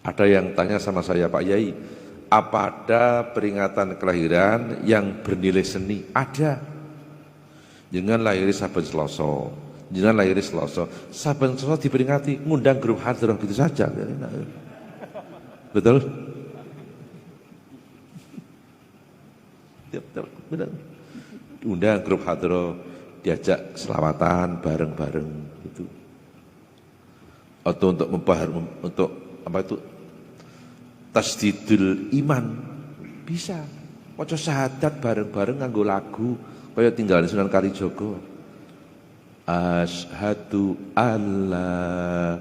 Ada yang tanya sama saya, Pak Yai, apa ada peringatan kelahiran yang bernilai seni? Ada. Jangan lahiri saben Selasa, jangan lahiri Selasa, saben Selasa diperingati, ngundang grup hadroh gitu saja. Betul? Betul. Undang grup hadroh, diajak selawatan bareng-bareng gitu. Atau untuk apa itu? Tasdidul iman bisa. Maca syahadat bareng-bareng nganggo lagu kaya tinggalan Sunan Kalijaga. Asyhadu alla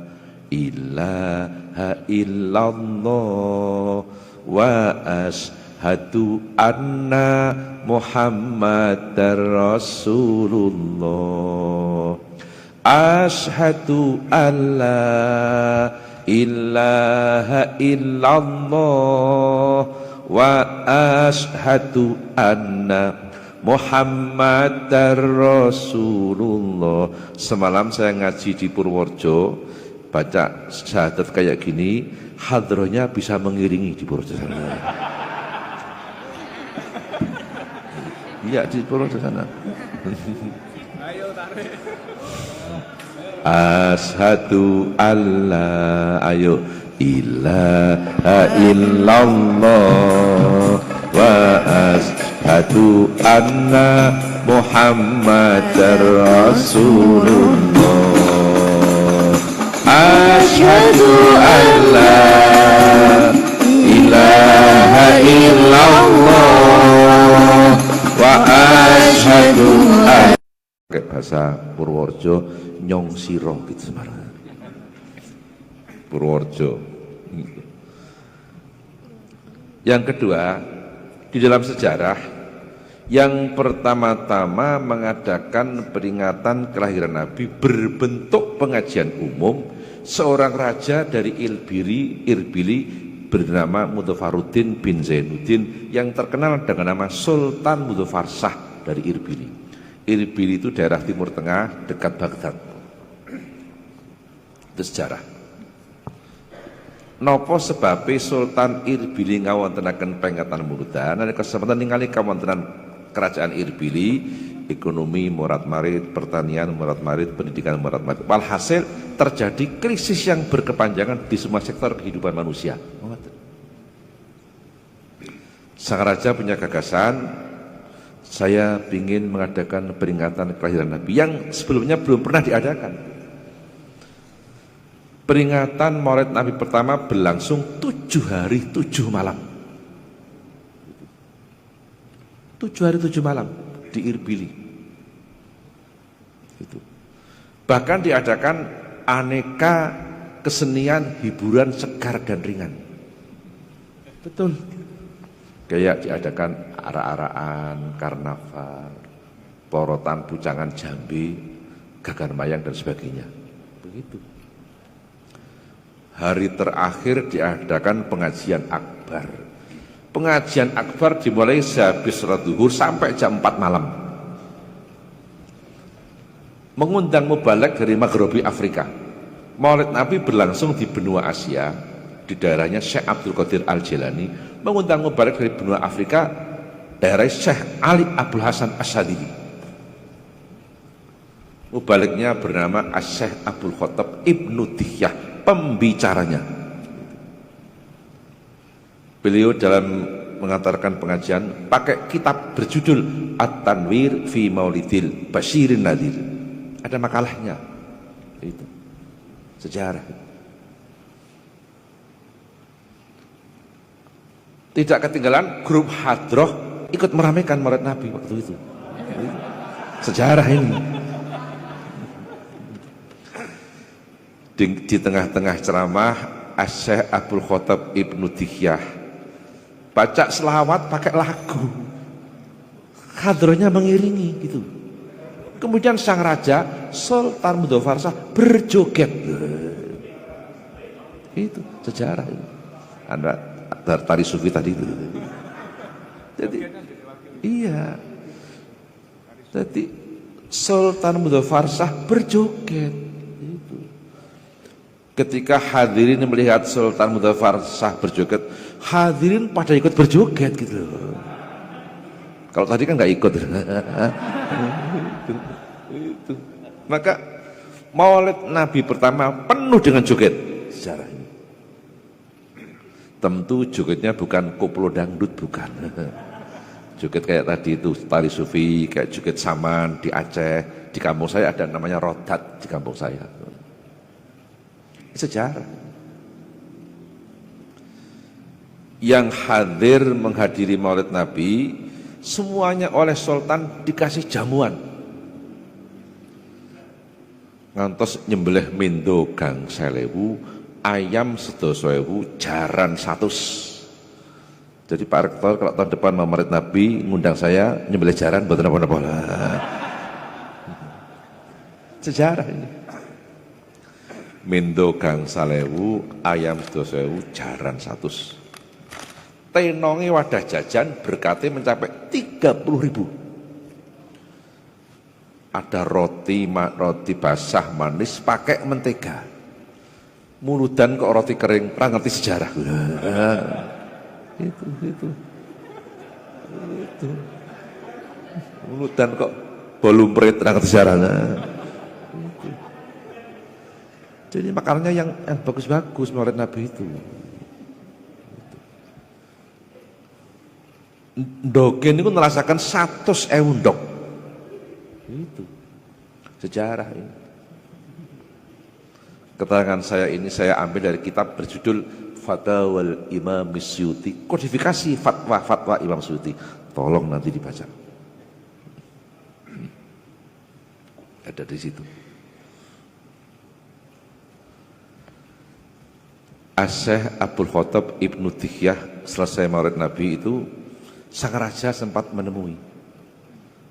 ilaha illallah wa asyhadu anna Muhammadar Rasulullah. Asyhadu alla ilaha illallah wa asyhadu anna Muhammadar Rasulullah. Semalam saya ngaji di Purworejo, baca syahadat kayak gini, hadrohnya bisa mengiringi di Purworejo sana. Iya, di Purworejo sana. Ayo tarik. Asyhadu alla ayo ilaha illallah wa asyhadu anna Muhammadar Rasulullah. Asyhadu alla ilaha illallah wa asyhadu anna. Pakai bahasa Purworejo, nyong siro gitu sebenarnya. Purworejo. Yang kedua, di dalam sejarah yang pertama-tama mengadakan peringatan kelahiran Nabi berbentuk pengajian umum, seorang raja dari Irbili bernama Mudhafaruddin bin Zainuddin yang terkenal dengan nama Sultan Mudhafarsah dari Irbili. Irbili itu daerah Timur Tengah dekat Baghdad. Itu sejarah. Nopo sebabnya Sultan Irbili ngawontenaken pengatan murudan, ada kesempatan ningali kawontenan kerajaan Irbili, ekonomi murat-marit, pertanian murat-marit, pendidikan murat-marit. Walhasil terjadi krisis yang berkepanjangan di semua sektor kehidupan manusia. Sang raja punya gagasan, saya ingin mengadakan peringatan kelahiran Nabi yang sebelumnya belum pernah diadakan. Peringatan Maulid Nabi pertama berlangsung 7 hari 7 malam. 7 hari 7 malam di Irbili. Itu. Bahkan diadakan aneka kesenian hiburan segar dan ringan. Betul. Kayak diadakan arak-arakan, karnaval, porotan pucangan jambe, gagan mayang dan sebagainya. Begitu. Hari terakhir diadakan pengajian akbar. Pengajian akbar dimulai sehabis sholat zuhur sampai jam 4 malam. Mengundang mubalek dari Maghribi Afrika. Maulid Nabi berlangsung di benua Asia, di daerahnya Syekh Abdul Qadir Al-Jilani. Mengundang mubalek dari benua Afrika, daerah Syekh Ali Abdul Hasan Asyadili. Mubaleknya bernama Syekh Abdul Khattab Ibnu Dihyah, pembicaranya. Beliau dalam mengantarkan pengajian pakai kitab berjudul At-Tanwir fi Maulidil Basyirin Nadhir. Ada makalahnya. Itu sejarah. Tidak ketinggalan grup hadroh ikut meramaikan Maulid Nabi waktu itu. Sejarah ini. Di tengah-tengah ceramah, Syekh Abdul Khattab Ibnu Dihyah baca selawat pakai lagu. Hadrohnya mengiringi gitu. Kemudian sang raja Sultan Mudhafarsah berjoget. Itu sejarah itu. Anda tari sufi tadi itu. Jadi iya. Jadi Sultan Mudhafarsah berjoget. Itu. Ketika hadirin melihat Sultan Mudzaffar Shah berjoget, hadirin pada ikut berjoget gitu. Kalau tadi kan nggak ikut. Itu. Maka Maulid Nabi pertama penuh dengan joget sejarah ini. Tentu jogetnya bukan koplo dangdut, bukan. Joget kayak tadi itu tari sufi, kayak joget saman di Aceh. Di kampung saya ada namanya rodat di kampung saya. Sejarah. Yang hadir menghadiri Maulid Nabi semuanya oleh Sultan dikasih jamuan. Ngantos nyembelih mindo gang 1000, ayam 12.000, jaran 100. Jadi Pak Rektor kalau tahun depan mau Maulid Nabi ngundang saya nyembelih jaran buat apa-apa. Sejarah ini. Mindo gang 1000, ayam 12.000, jaran 100. Tenongi wadah jajan berkatnya mencapai 30.000. Ada roti basah manis pakai mentega. Muludan kok roti kering, pernah ngerti sejarah. Itu. Muludan kok bolumprit, pernah ngerti sejarah. Jadi makanannya yang bagus-bagus Maulid Nabi itu. Ndogen itu merasakan 100.000 ndok. Itu sejarah ini. Keterangan saya ini saya ambil dari kitab berjudul Fatawal Imam Suyuti, kodifikasi fatwa Imam Suyuti. Tolong nanti dibaca. Ada di situ. Syekh Abdul Khattab Ibnu Dihyah selesai Maulid Nabi itu sang raja sempat menemui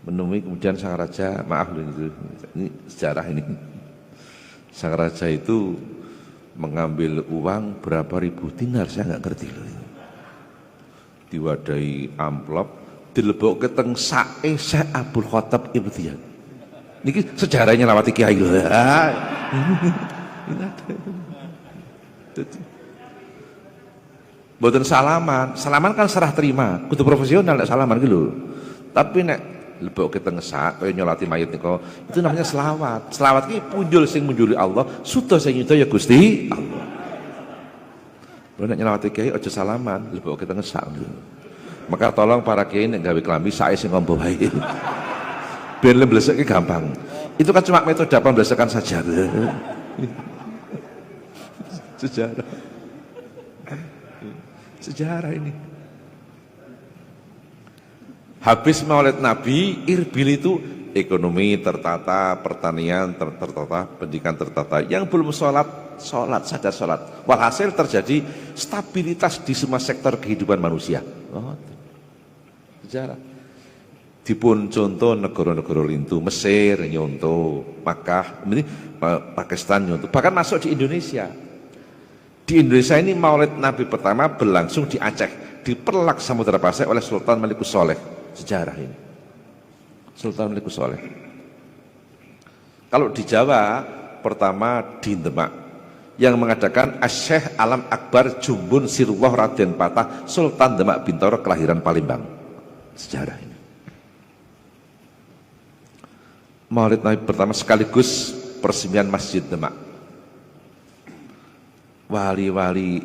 kemudian sang raja, maaf ini sejarah ini, sang raja itu mengambil uang berapa ribu dinar, saya nggak ngerti loh, diwadahi amplop dilebok ke teng sae Syekh Abdul Khattab Ibnu Dihyah. Niki sejarahnya lawati kiai loh. Ini ada itu. Mboten salaman kan serah terima, kudu profesional nek salaman gitu. Tapi nek lebok kita ngesak kaya nyolati mayit niku, itu namanya selawat. Selawat iki punjul sing munjuli Allah, suda sing nyuda ya Gusti Allah. Lha nek nyolati kiai aja salaman, lebok kita ngesak. Maka tolong para kiai nek gawe klambi sae sing ngombo wae. Ben mbleseke gampang. Itu kan cuma metode pemblesekan saja. Sejarah ini. Habis Maulid Nabi, Irbil itu ekonomi tertata, pertanian tertata, pendidikan tertata. Yang belum sholat, sadar sholat. Walhasil terjadi stabilitas di semua sektor kehidupan manusia. Sejarah. Dipun contoh negara-negara lintu, Mesir nyontoh, Makkah, Pakistan nyontoh, bahkan masuk di Indonesia. Di Indonesia ini Maulid Nabi pertama berlangsung di Aceh, di Perlak Samudra Pasai oleh Sultan Malikus Soleh. Sejarah ini. Sultan Malikus Soleh. Kalau di Jawa pertama di Demak yang mengadakan Syekh Alam Akbar Jumbun Sirullah Raden Patah Sultan Demak Bintoro kelahiran Palembang. Sejarah ini. Maulid Nabi pertama sekaligus peresmian Masjid Demak. Wali-wali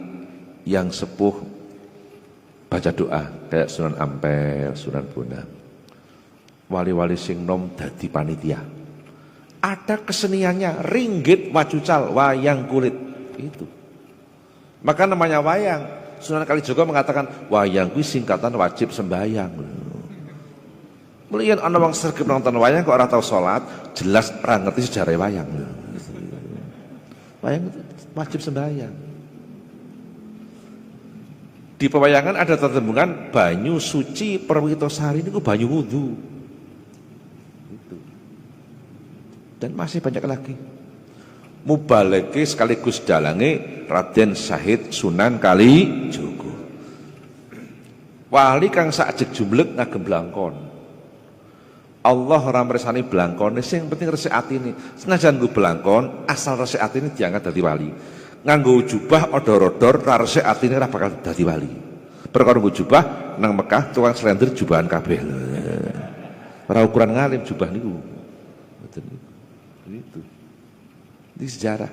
yang sepuh baca doa kayak Sunan Ampel, Sunan Bonang. Wali-wali sing nom dadi panitia. Ada keseniannya, ringgit, wacucal, wayang kulit itu. Maka namanya wayang. Sunan Kalijaga mengatakan wayang kuwi singkatan wajib sembahyang. Melihat ana wong sregep nonton wayang kok ora tau salat, jelas ora ngerti sejarah wayang. Wayang wajib sembahyang. Di pewayangan ada tertembungan banyu suci Perwitosari ini banyu wudu. Dan masih banyak lagi. Mubaleke sekaligus dalange Raden Syahid Sunan Kalijaga. Wali kang sakjeg jumlek ngagem blangkon. Allah ora mirsani blangkone, sing penting resik atine. Senajan nggo blangkon, asal resik atine diangkat dadi wali. nganggo jubah odor-odor karese atine ora bakal dadi wali. Perkara nganggo jubah nang Mekah tukang slender jubahan kabeh. Ora ukuran ngalim jubah niku. Ngoten niku. Itu. Ini sejarah.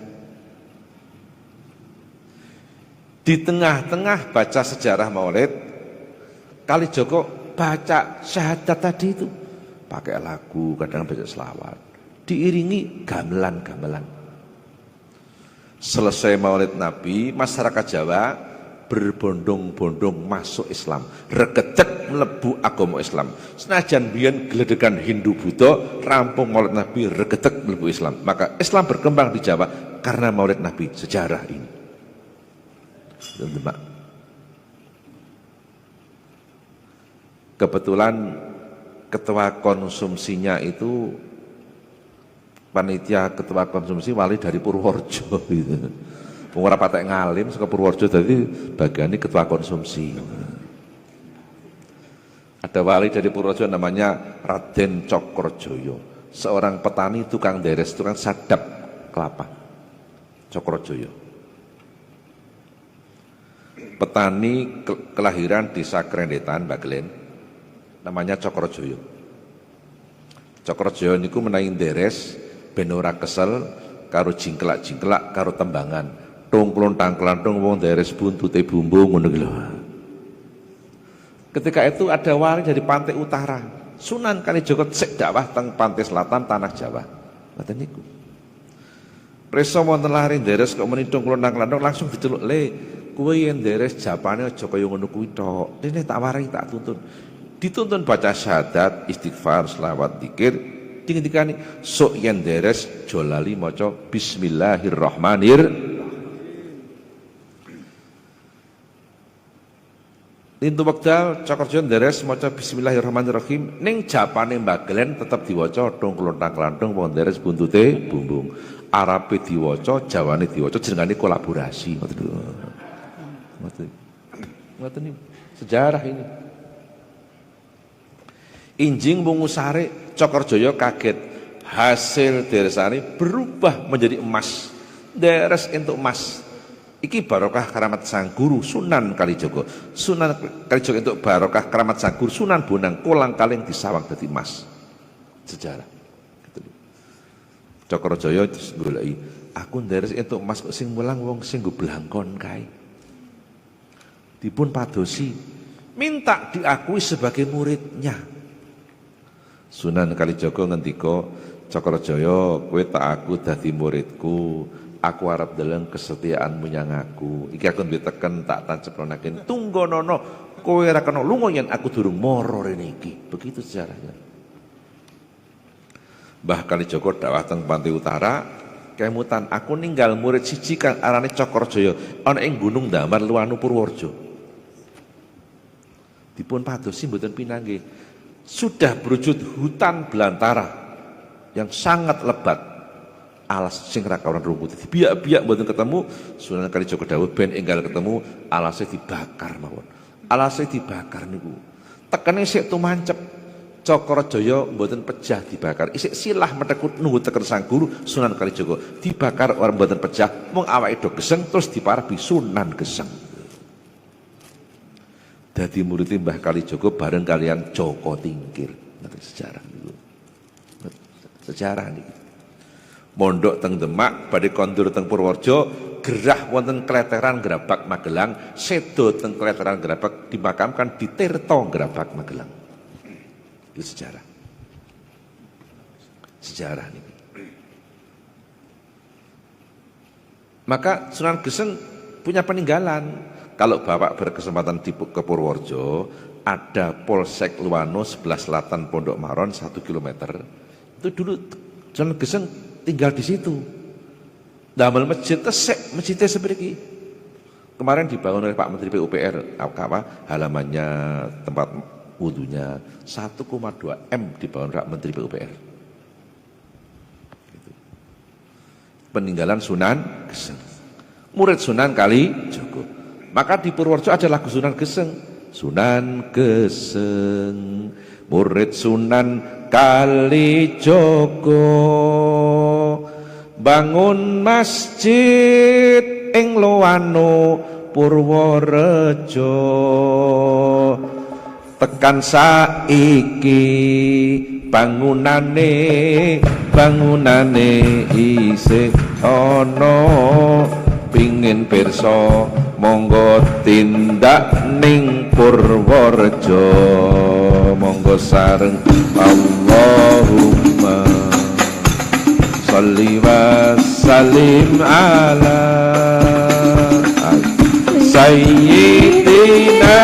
Di tengah-tengah baca sejarah Maulid, Kalijogo baca syahadat tadi itu pakai lagu, kadang baca selawat, diiringi gamelan-gamelan. Selesai Maulid Nabi, masyarakat Jawa berbondong-bondong masuk Islam, regedeg mlebu agama Islam. Senajan biyen gledegan Hindu Buddha, rampung Maulid Nabi regedeg mlebu Islam. Maka Islam berkembang di Jawa karena Maulid Nabi, sejarah ini. Kebetulan ketua konsumsinya itu panitia ketua konsumsi wali dari Purworejo gitu. Ora patek ngalim saka Purworejo dadi bagian ketua konsumsi. Ada wali dari Purworejo namanya Raden Cokrojoyo, seorang petani tukang deres, tukang sadap kelapa. Cokrojoyo. Petani kelahiran desa Krendetan, Bagelen, namanya Cokrojoyo. Cokrojoyo niku menawi deres ben ora kesel karo jingkelak-jingkelak karo tembangan. Tungklon-tangklantung wong deres buntute bumbung ngono lho. Ketika itu ada wali dari pantai utara, Sunan Kalijogo sek dakwah teng pantai selatan tanah Jawa. Ngoten niku. Preso wonten lari deres kok muni tungklon-tangklantung langsung diceluk, "Le, kowe yen deres japane aja kaya ngono kuwi tok. Dene tak warai tak tuntun." Dituntun baca syahadat, istighfar, selawat, zikir, dikendikani sok yen deres jolali maca bismillahirrahmanirrahim. Lintu wekdal Cokrojoyo deres maca bismillahirrahmanirrahim, ning japane Bagelen tetep diwaca tungklon-tangklantung wong deres buntute bumbung. Arabe diwaca, Jawane diwaca, jenengane kolaborasi. Ngoten niku. Sejarah ini. Injing wungu sare Cokrojoyo kaget. Hasil deresane berubah menjadi emas. Deres entuk emas. Iki barokah keramat sang guru Sunan Kalijogo. Sunan Kalijogo entuk barokah keramat sang guru Sunan Bonang kolang-kaling disawang dadi emas. Sejarah. Cokrojoyo terus goleki, aku nderes entuk emas kok sing mulang wong sing nggo blangkon kae. Dipun padosi, minta diakui sebagai muridnya. Sunan Kalijogo ngendika, Cokrojoyo, kowe tak aku dadi muridku, aku arep ndeleng kesetiaanmu nyang aku. Iki aku duwe teken tak tanceplonaken. Tunggonono, kowe ora kena lunga yen aku durung mara rene iki. Begitu sejarahnya. Mbah Kalijogo dakwah teng pantai utara, kemutan aku ninggal murid siji kang arane Cokrojoyo ana ing Gunung Damar Luwanu Purworejo. Dipun padosi mboten pinanggih. Sudah berwujud hutan belantara yang sangat lebat. Alas sing ra kawan rumput. Biak-biak mboten ketemu, Sunan Kalijogo dawuh ben enggal ketemu alase dibakar mawon. Alase dibakar niku. Tekene sik tumancep. Cokrojoyo mboten pecah dibakar. Isik silah metekut nunggu teken sang guru Sunan Kalijogo. Dibakar orang mboten pecah, mung awake do geseng terus diparapi Sunan Geseng. Dadi murid Mbah Kalijogo bareng kalian Joko Tingkir. Ngerti sejarah niku. Sejarah niki. Mondok teng Demak, badhe kondur teng Purworejo, gerah wonten Kleteran Grabak Magelang, sedo teng Kleteran Grabak dimakamkan di Tirto Grabak Magelang. Itu sejarah. Sejarah ini. Maka Sunan Geseng punya peninggalan. Kalau Bapak berkesempatan ke Purworejo, ada Polsek Luwano sebelah selatan Pondok Maron 1 kilometer. Itu dulu Sunan Geseng tinggal di situ. Damel masjid tesek, masjidnya seperti kemarin dibangun oleh Pak Menteri PUPR, halamannya tempat wudunya 1,2 M dibangun Pak Menteri PUPR. Peninggalan Sunan Geseng, murid Sunan Kalijogo. Maka di Purworejo ada lagu Sunan Geseng. Sunan Geseng, murid Sunan Kalijogo, bangun masjid ing Loano Purworejo tekan saiki bangunane isih ana pingin pirsa monggo tindak ning Purworejo monggo sareng Allahumma sholli wa sallim ala sayyidina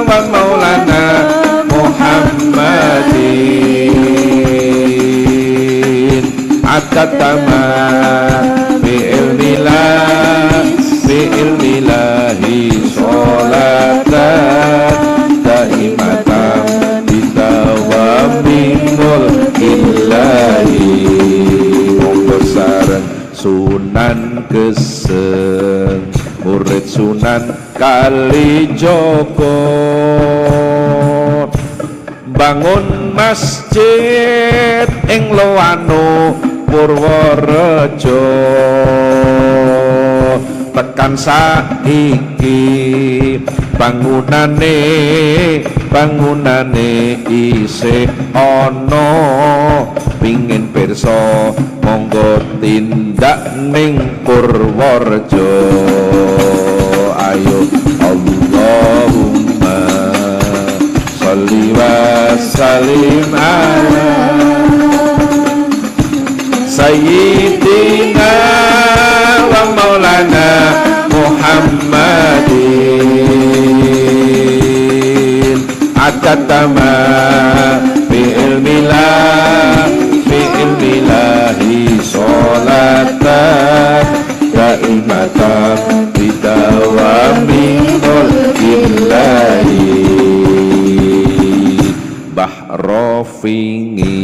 wa maulana Muhammadin atatama bi'ilmilahi sholatan daimatan bidawami mulkillahi monggo sareng Sunan Geseng murid Sunan Kalijaga bangun masjid ing Loano Purworejo tekan saiki bangunane isih ana pingin pirsa monggo tindak ning Purworejo ayo Allahumma sholli wa sallim ala sayyidina wa maulana Muhammadin atatama bi'ilmilahi sholatan daimatan bidawami mulkillahi Mbah Rofingi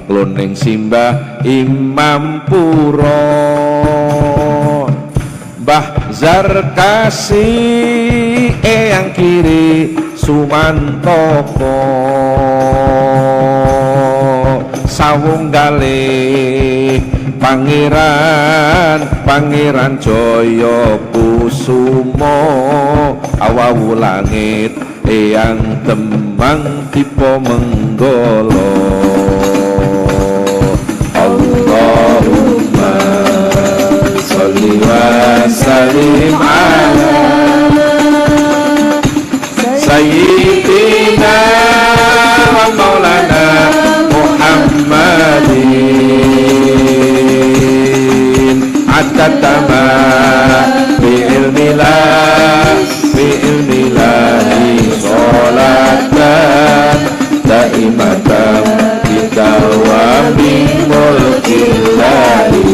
kloning simbah Imam Puro Mbah Zarkasi eyang kiri Sumantoko sawunggale Pangeran Jaya Kusumo awawu langit eyang Demang Dipo Menggolo Allahumma sholli wa sallim ala sayyidina wa maulana Muhammadin atatama bi'ilmilahi sholatan daimatan bidawami mulkillahi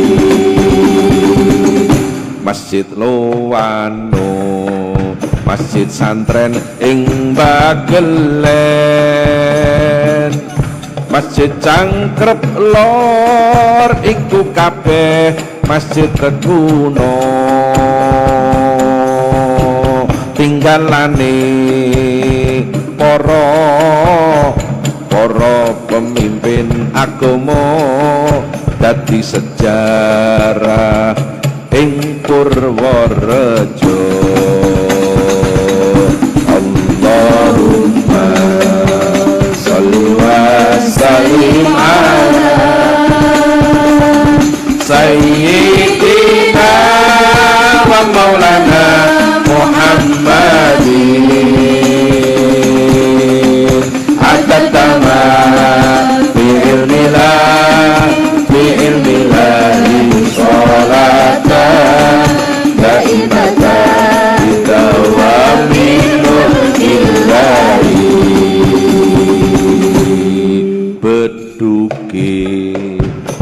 Masjid Loano Masjid Santren ing Bagelen Masjid Cangkrep Lor iku kabeh masjid kuno tinggalane para pemimpin agama dadi sejarah ing Purworejo Allahumma sholli wa sallim ala sayyidina wa maulana Muhammadin atatama bi'ilmilahi sholatan daimatan bidawami mulkillahi beduke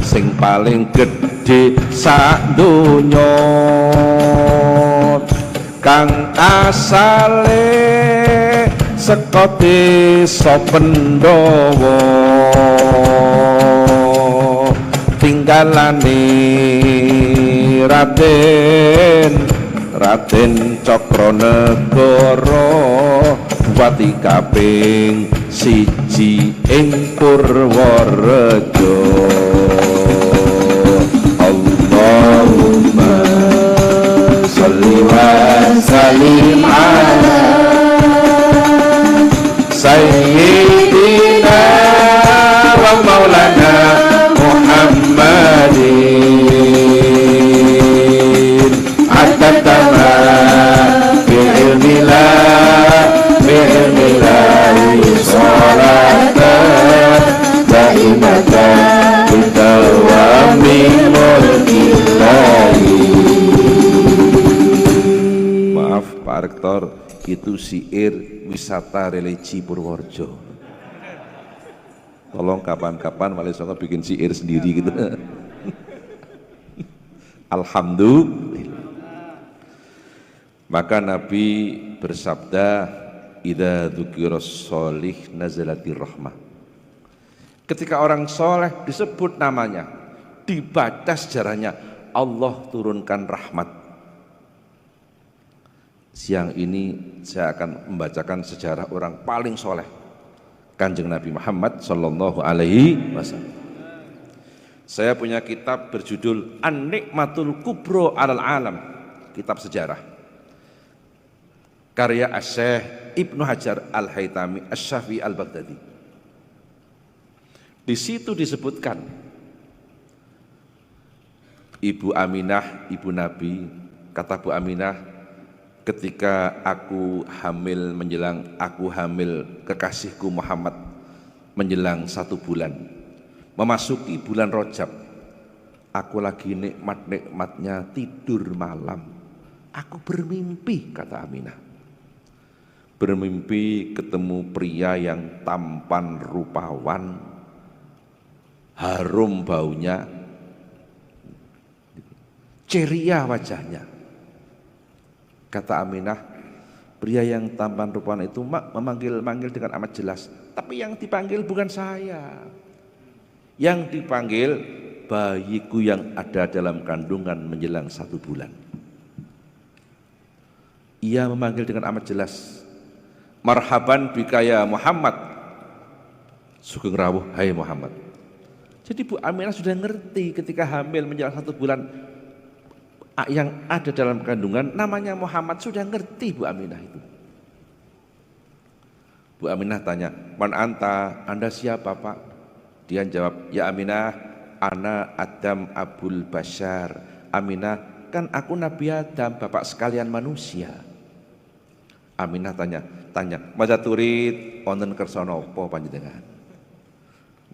sing paling gedhe sadonya kang asale saka desa Pendawa tinggalane Raden Cakranegara Bupati kaping 1 ing Purworejo Allahumma salim ala sayyidina wa maulana Muhammadin atatama bi'ilmillahi sholatan daimatan bidawami mulkillahi. Maaf Pak Rektor, itu syair wisata religi Purworejo. Tolong kapan-kapan Wali Songo bikin syair sendiri gitu. Alhamdulillah. Maka Nabi bersabda, idza dzukiras sholih nazalatir rahmah. Ketika orang soleh disebut namanya, dibaca sejarahnya, Allah turunkan rahmat. Siang ini saya akan membacakan sejarah orang paling soleh, Kanjeng Nabi Muhammad Sallallahu Alaihi Wasallam. Saya punya kitab berjudul An-Nikmatul Kubro Alal Alam, kitab sejarah, karya Asy-Syaikh Ibnu Hajar Al-Haytami Asy-Syafi'i Al-Baghdadi. Di situ disebutkan Ibu Aminah, ibu Nabi, kata Bu Aminah, ketika aku hamil kekasihku Muhammad menjelang 1 bulan, memasuki bulan Rajab, aku lagi nikmat-nikmatnya tidur malam, aku bermimpi, kata Aminah, bermimpi ketemu pria yang tampan rupawan, harum baunya, ceria wajahnya. Kata Aminah, pria yang tampan rupawan itu memanggil dengan amat jelas, tapi yang dipanggil bukan saya, yang dipanggil bayiku yang ada dalam kandungan menjelang 1 bulan. Ia memanggil dengan amat jelas, marhaban bika ya Muhammad, sugeng rawuh hai Muhammad. Jadi Bu Aminah sudah ngerti ketika hamil menjelang 1 bulan, yang ada dalam kandungan namanya Muhammad, sudah ngerti Bu Aminah itu. Bu Aminah tanya, man anta, anda siapa Pak? Dia jawab, ya Aminah, ana Adam Abul Bashar. Aminah, kan aku Nabi Adam, bapak sekalian manusia. Aminah tanya, maja turid wonten kersa napa panjenengan?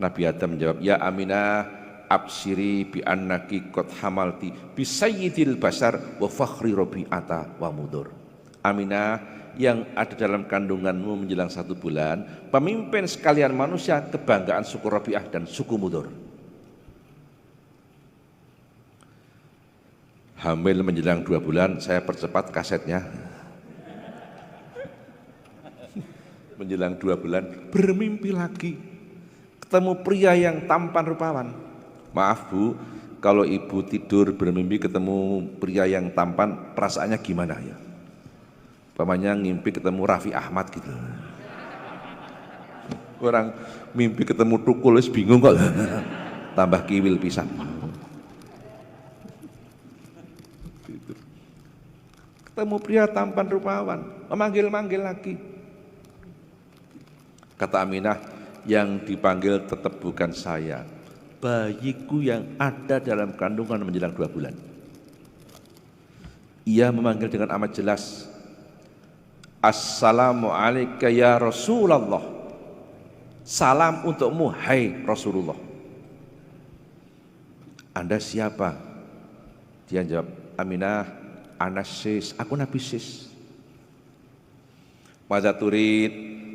Nabi Adam menjawab, ya Aminah, absiri bi annaki qad hamalti bi sayyidil basar wa fakhri rabi'ata wa mudur. Aminah, yang ada dalam kandunganmu menjelang 1 bulan, pemimpin sekalian manusia, kebanggaan suku Rabi'ah dan suku Mudur. Hamil menjelang 2 bulan, saya percepat kasetnya. Menjelang 2 bulan, bermimpi lagi, ketemu pria yang tampan rupawan. Maaf Bu, kalau ibu tidur bermimpi ketemu pria yang tampan, perasaannya gimana ya? Pamannya ngimpi ketemu Raffi Ahmad gitu. Orang mimpi ketemu Tukul, bingung kok. Tambah kiwil pisan. Gitu. Ketemu pria tampan rupawan, memanggil-manggil lagi. Kata Aminah, yang dipanggil tetap bukan saya, bayiku yang ada dalam kandungan menjelang 2 bulan. Ia memanggil dengan amat jelas, Assalamualaikum ya Rasulullah. Salam untukmu hai Rasulullah. Anda siapa? Dia jawab, Aminah, ana sis, aku Nabi sis. Maja turid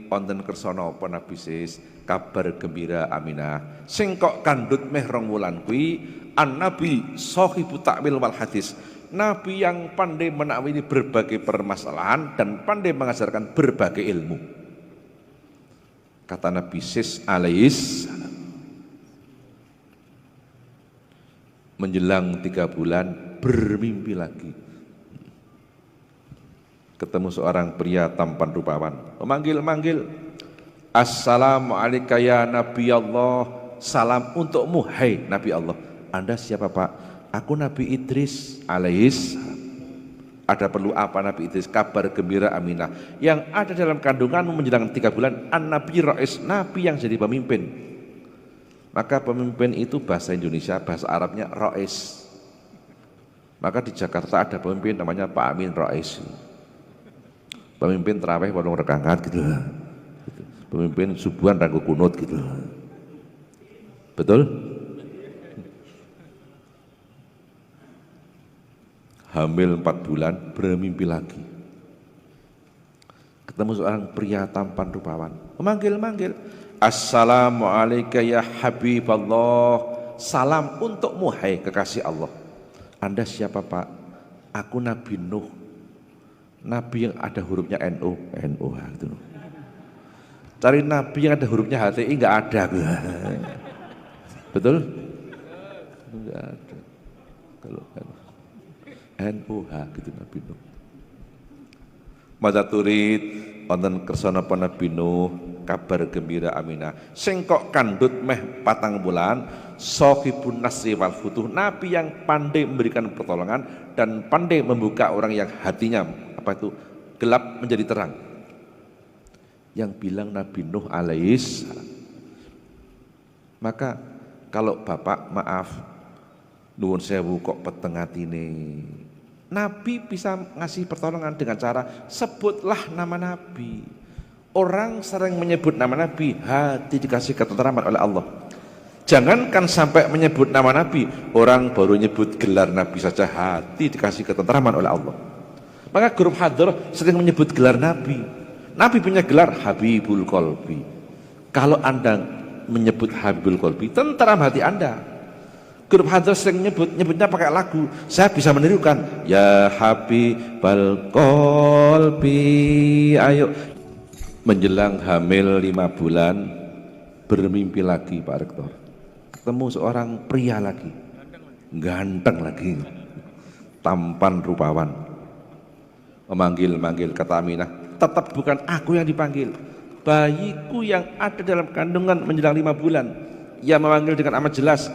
wonten kersa napa Nabi sis? Kabar gembira Aminah, sing kok kandhut meh 2 wulan kuwi an-nabi sahibu ta'wil wal hadis, Nabi yang pandai menakwili berbagai permasalahan dan pandai mengajarkan berbagai ilmu. Kata Nabi sis alaihis salam. Menjelang 3 bulan bermimpi lagi, ketemu seorang pria tampan rupawan, memanggil-manggil, Assalamualaikum ya Nabi Allah, salam untukmu hai Nabi Allah. Anda siapa Pak? Aku Nabi Idris alaihis. Ada perlu apa Nabi Idris? Kabar gembira Aminah. Yang ada dalam kandunganmu menjelang 3 bulan, An-Nabi Rais, Nabi yang jadi pemimpin. Maka pemimpin itu bahasa Indonesia, bahasa Arabnya Rais. Maka di Jakarta ada pemimpin namanya Pak Amin Rais. Pemimpin terawih 8 rakaat gitu. Pemimpin subuhan ranggo kunut gitu. Betul? Hamil 4 bulan, bermimpi lagi. Ketemu seorang pria tampan rupawan, memanggil-manggil, Assalamualaikum ya Habiballah. Salam untukmu hai kekasih Allah. Anda siapa Pak? Aku Nabi Nuh. Nabi yang ada hurufnya NU, NU gitu. Cari Nabi yang ada hurufnya HTI enggak ada. Betul? Enggak ada. Kalau NUH gitu Nabi Nuh. Mata turid wonten kersa napa Nabi Nuh, kabar gembira Aminah. Sing kok kandut meh 4 bulan, sahibun nasri wal futuh, Nabi yang pandai memberikan pertolongan dan pandai membuka orang yang hatinya gelap menjadi terang. Yang bilang Nabi Nuh alaihis. Maka kalau Bapak maaf nuwun sewu kok peteng atine. Nabi bisa ngasih pertolongan dengan cara sebutlah nama Nabi. Orang sering menyebut nama Nabi, hati dikasih ketenteraman oleh Allah. Jangankan sampai menyebut nama Nabi, orang baru nyebut gelar Nabi saja hati dikasih ketenteraman oleh Allah. Maka grup hadrah sering menyebut gelar Nabi. Nabi punya gelar Habibul Qalbi. Kalau Anda menyebut Habibul Qalbi, tenteram hati Anda. Grup hadrah sering nyebutnya pakai lagu. Saya bisa menirukan, ya Habibul Qalbi. Ayo. Menjelang hamil 5 bulan, bermimpi lagi Pak Rektor. Ketemu seorang pria lagi, ganteng lagi, tampan rupawan. Memanggil-manggil, kata Aminah, tetap bukan aku yang dipanggil, bayiku yang ada dalam kandungan menjelang 5 bulan. Ia memanggil dengan amat jelas,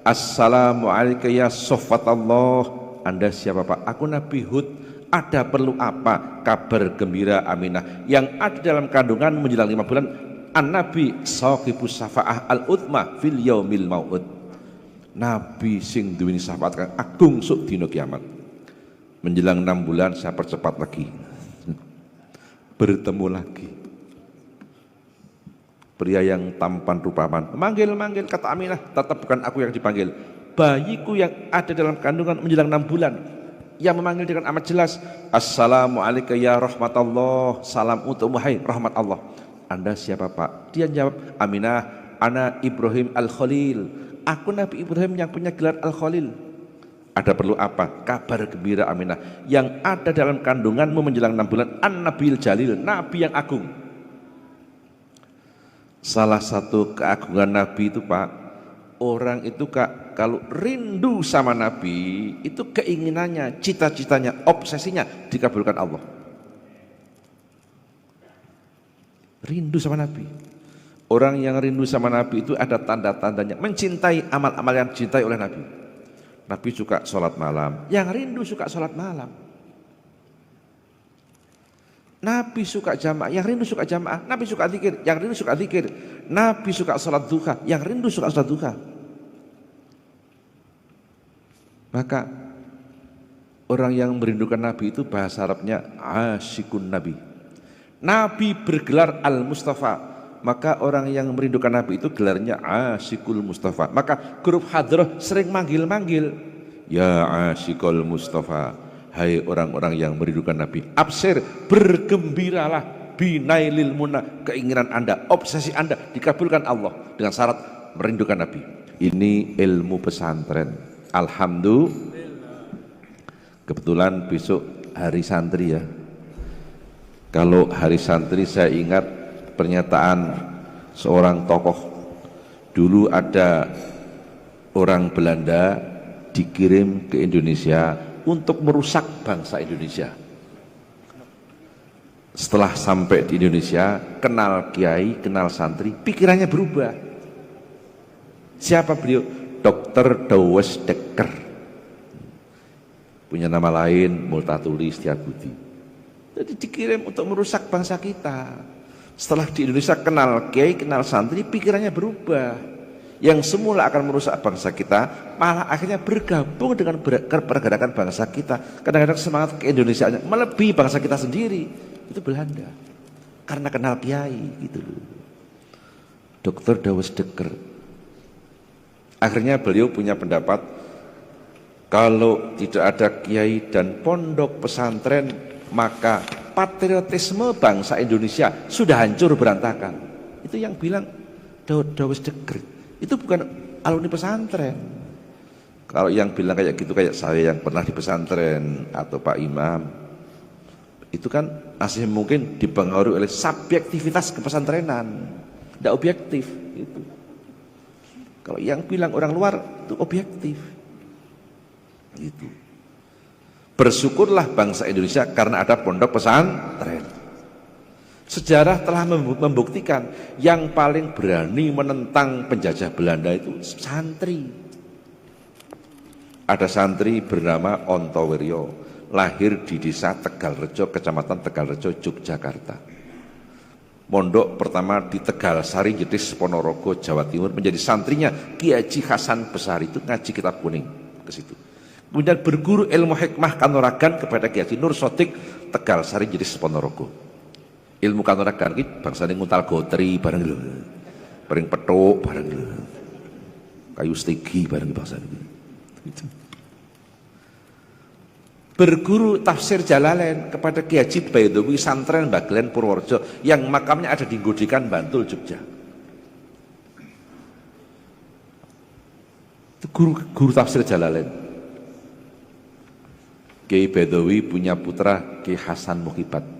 Assalamualaikum ya Sofatallah. Anda siapa Pak? Aku Nabi Hud. Ada perlu apa? Kabar gembira Aminah yang ada dalam kandungan menjelang 5 bulan. An-Nabi sahibus syafa'ah al-uthma fil yaumil mau'ud. Nabi sing duweni syafaat kang agung sok dina kiamat. Menjelang 6 bulan saya percepat lagi. Bertemu lagi. Pria yang tampan rupawan, manggil-manggil, kata Aminah, tetap bukan aku yang dipanggil, bayiku yang ada dalam kandungan menjelang 6 bulan. Ia memanggil dengan amat jelas, Assalamualaikum ya rahmatullah. Salam untukmu hai rahmat Allah. Anda siapa Pak? Dia jawab, Aminah, ana Ibrahim Al-Khalil. Aku Nabi Ibrahim yang punya gelar Al-Khalil. Ada perlu apa? Kabar gembira Aminah yang ada dalam kandunganmu menjelang 6 bulan. An-Nabil Jalil, Nabi yang agung. Salah satu keagungan Nabi itu Pak, orang itu Kak, kalau rindu sama Nabi, itu keinginannya, cita-citanya, obsesinya dikabulkan Allah. Rindu sama Nabi. Orang yang rindu sama Nabi itu ada tanda-tandanya, mencintai amal-amal yang dicintai oleh Nabi. Nabi suka sholat malam, yang rindu suka sholat malam. Nabi suka jamaah, yang rindu suka jamaah. Nabi suka zikir, yang rindu suka zikir. Nabi suka sholat duha, yang rindu suka sholat duha. Maka orang yang merindukan Nabi itu bahasa Arabnya asyikun Nabi. Nabi bergelar Al-Mustafa. Maka orang yang merindukan Nabi itu gelarnya asyikul Mustafa. Maka grup hadrah sering manggil-manggil, ya asyikul Mustafa. Hai orang-orang yang merindukan Nabi, absir, bergembiralah, binailil munah, keinginan Anda, obsesi Anda dikabulkan Allah dengan syarat merindukan Nabi. Ini ilmu pesantren. Alhamdulillah. Kebetulan besok hari santri ya. Kalau hari santri saya ingat pernyataan seorang tokoh. Dulu ada orang Belanda dikirim ke Indonesia untuk merusak bangsa Indonesia. Setelah sampai di Indonesia, kenal kiai, kenal santri, pikirannya berubah. Siapa beliau? Dr. Douwes Dekker. punya nama lain Multatuli Setiabudi. Jadi dikirim untuk merusak bangsa kita. Setelah di Indonesia kenal kiai, kenal santri, pikirannya berubah. Yang semula akan merusak bangsa kita, malah akhirnya bergabung dengan pergerakan bangsa kita. Kadang-kadang semangat ke-Indonesiaannya melebihi bangsa kita sendiri. Itu Belanda. Karena kenal kiai gitu loh. Dr. Dawes Dekker. Akhirnya beliau punya pendapat, kalau tidak ada kiai dan pondok pesantren, maka patriotisme bangsa Indonesia sudah hancur berantakan. Itu yang bilang Dawes Dekker. Itu bukan alumni pesantren. Kalau yang bilang kayak gitu, kayak saya yang pernah di pesantren atau Pak Imam, itu kan masih mungkin dipengaruhi oleh subjektivitas kepesantrenan, tidak objektif. Itu. Kalau yang bilang orang luar itu objektif. Gitu. Bersyukurlah bangsa Indonesia karena ada pondok pesantren. Sejarah telah membuktikan yang paling berani menentang penjajah Belanda itu santri. Ada santri bernama Ontowiryo, lahir di desa Tegalrejo, kecamatan Tegalrejo, Yogyakarta. Mondok pertama di Tegalsari, Jetis, Ponorogo, Jawa Timur, menjadi santrinya Ki Haji Hasan Besari, itu ngaji kitab kuning ke situ. Kemudian berguru ilmu hikmah kanuragan kepada Ki Haji Nur Sodik, Tegalsari, Jetis, Ponorogo. Ilmu kanuragan iki bangsane nguntal gotri bareng lho. Bareng petuk bareng lho. Kayu stigi bareng bangsane. Itu. Berguru tafsir Jalalain kepada Ki Haji Baidowi Santren Bagelen Purworejo yang makamnya ada di Godikan, Bantul, Jogja. Itu guru tafsir Jalalain. Ki Baidowi punya putra Ki Hasan Muhibat.